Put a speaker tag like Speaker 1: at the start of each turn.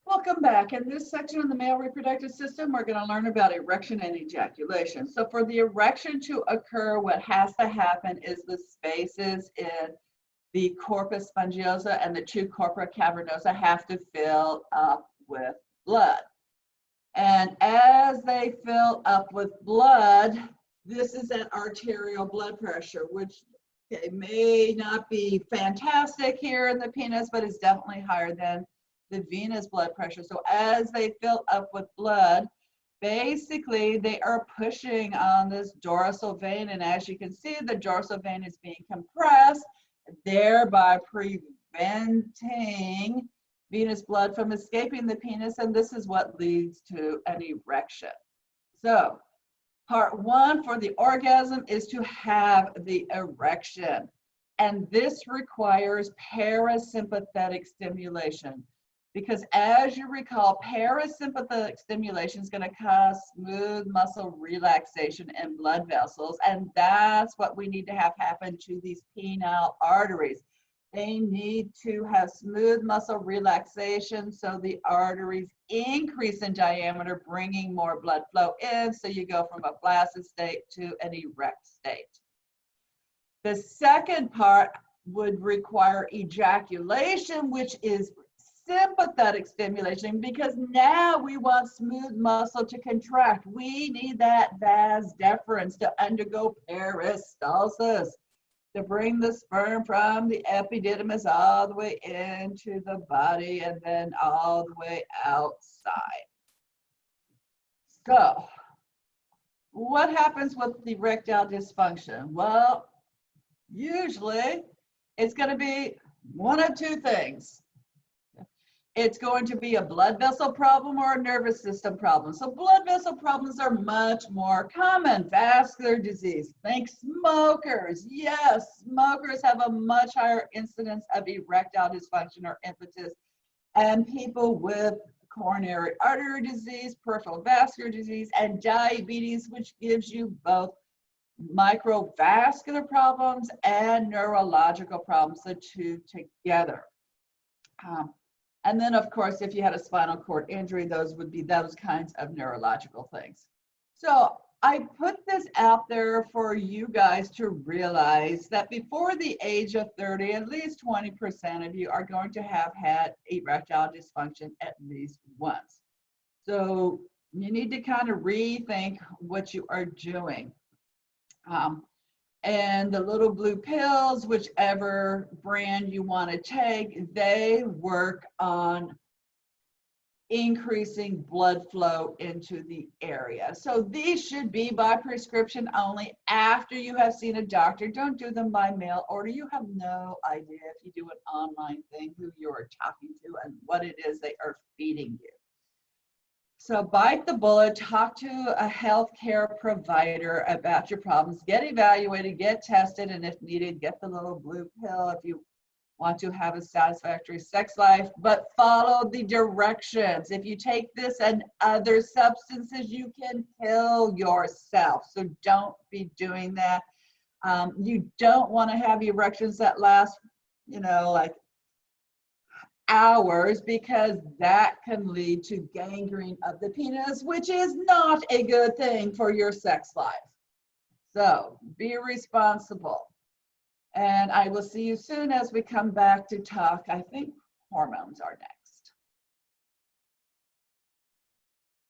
Speaker 1: Welcome back. In this section of the male reproductive system, we're going to learn about erection and ejaculation. So for the erection to occur, what has to happen is the spaces in the corpus spongiosa and the two corpora cavernosa have to fill up with blood. And as they fill up with blood, this is at arterial blood pressure, which may not be fantastic here in the penis, but it's definitely higher than the venous blood pressure. So as they fill up with blood, basically they are pushing on this dorsal vein, and as you can see, the dorsal vein is being compressed, thereby preventing venous blood from escaping the penis, and this is what leads to an erection. So part one for the orgasm is to have the erection, and this requires parasympathetic stimulation. Because as you recall, parasympathetic stimulation is going to cause smooth muscle relaxation in blood vessels, and that's what we need to have happen to these penile arteries. They need to have smooth muscle relaxation so the arteries increase in diameter, bringing more blood flow in, so you go from a flaccid state to an erect state. The second part would require ejaculation, which is sympathetic stimulation, because now we want smooth muscle to contract. We need that vas deferens to undergo peristalsis, to bring the sperm from the epididymis all the way into the body and then all the way outside. So, what happens with erectile dysfunction? Well, usually it's going to be one of two things. It's going to be a blood vessel problem or a nervous system problem. So blood vessel problems are much more common. Vascular disease, think smokers. Yes, smokers have a much higher incidence of erectile dysfunction or impetus, and people with coronary artery disease, peripheral vascular disease, and diabetes, which gives you both microvascular problems and neurological problems, the two together. And then, of course, if you had a spinal cord injury, those would be those kinds of neurological things. So I put this out there for you guys to realize that before the age of 30, at least 20% of you are going to have had erectile dysfunction at least once. So you need to kind of rethink what you are doing. And the little blue pills, whichever brand you want to take, they work on increasing blood flow into the area. So these should be by prescription only after you have seen a doctor. Don't do them by mail order. You have no idea, if you do an online thing, who you're talking to and what it is they are feeding you. So bite the bullet, talk to a healthcare provider about your problems, get evaluated, get tested, and if needed, get the little blue pill if you want to have a satisfactory sex life, but follow the directions. If you take this and other substances, you can kill yourself. So don't be doing that. You don't want to have erections that last, like hours, because that can lead to gangrene of the penis, which is not a good thing for your sex life. So be responsible. And I will see you soon as we come back to talk, I think hormones are next.